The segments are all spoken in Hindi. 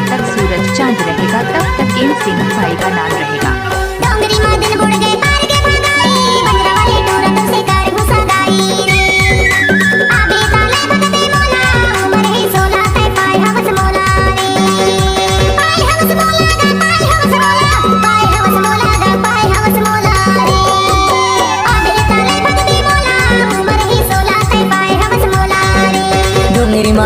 जब तक सूरज चांद रहेगा तब तक इन सिंह भाई का नाम रहेगा।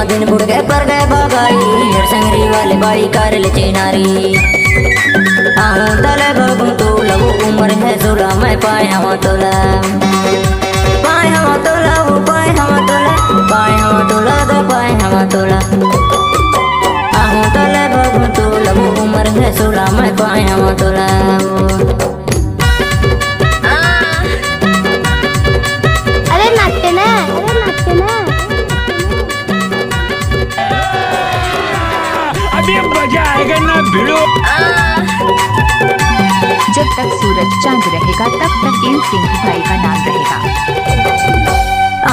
दिन बुढ़ गए पर गए बाबाई हर संगरी वाले बाई कर ले चेनारी आहू तले भगू तो लगू उम्र है 16 मैं पाए हम तोला पाए हम तोला वो पाए हम तोला पाए हम तोला दो पाए हम तोला आहू तले भगू तो लगू उम्र है 16 मैं पाए हम तोला। अरे नाचते ना अभी मजा आएगा ना भिड़ो। जब तक सूरज चांद रहेगा तब तक इन सिंह भाई का नाम रहेगा।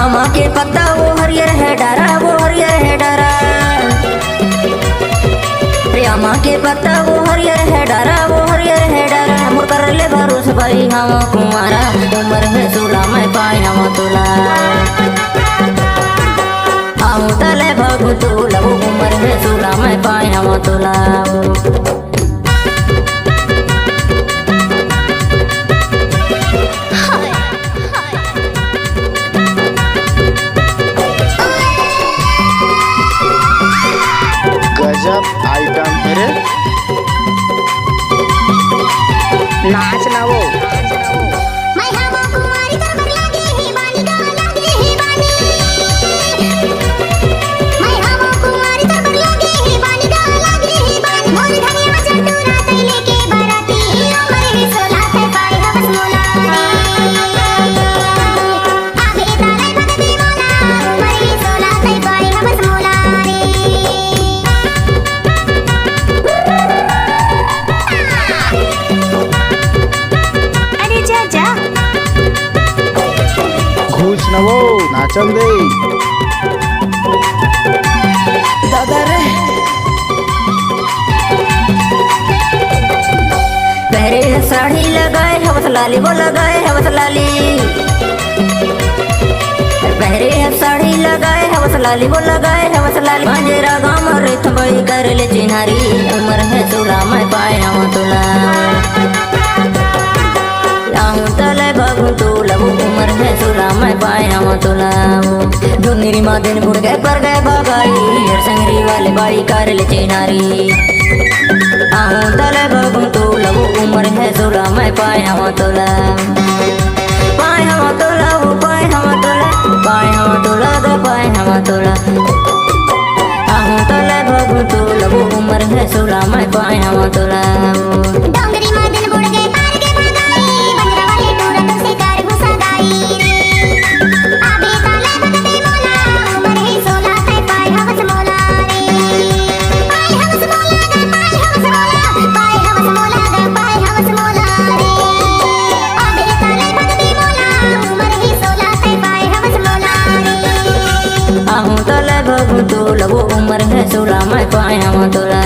आमा के पत्ता वो हरियर है डरा वो हरियर है डरा आमा के पत्ता वो हरियर है डरा वो हरियर है डरा मोर कर ले भरोसा भाई हम कुमारा उम्र है 16 मैं पाए हम तोला आहू तले भगू तो लगू उम्र है 16 मैं पाए हम तोला। गजब आइटम है रे, नाच ना वो। घूस न वो नाचन दे दादा रे पहरे साड़ी लगाए हवस लाली वो लगाए हवस लाली पहरे साड़ी लगाए हवस लाली वो लगाए हवस लाली मांजेरा गाँव रे थबई कर ले चिन्हारी उम्र है 16 मैं पाए हम तोला आहू तले भगू तो लगू उम्र है 16 मैं पाए हम तोला। डूंगरी माँ दिन बुढ़ गए पर गए बाबाई हर संगरी वाले बाई कर ले चेनारी आहू तले भगू तो लगू उम्र है 16 मैं पाए हम तोला पाए हम तोला वो पाए हम तोला पाए हम तोला दो पाए हम तोला आहू तले भगू तो लगू उम्र है 16 मैं पाए हम तोला। आहू तले भगू तो लगू उम्र है 16 मैं पाए हम तोला।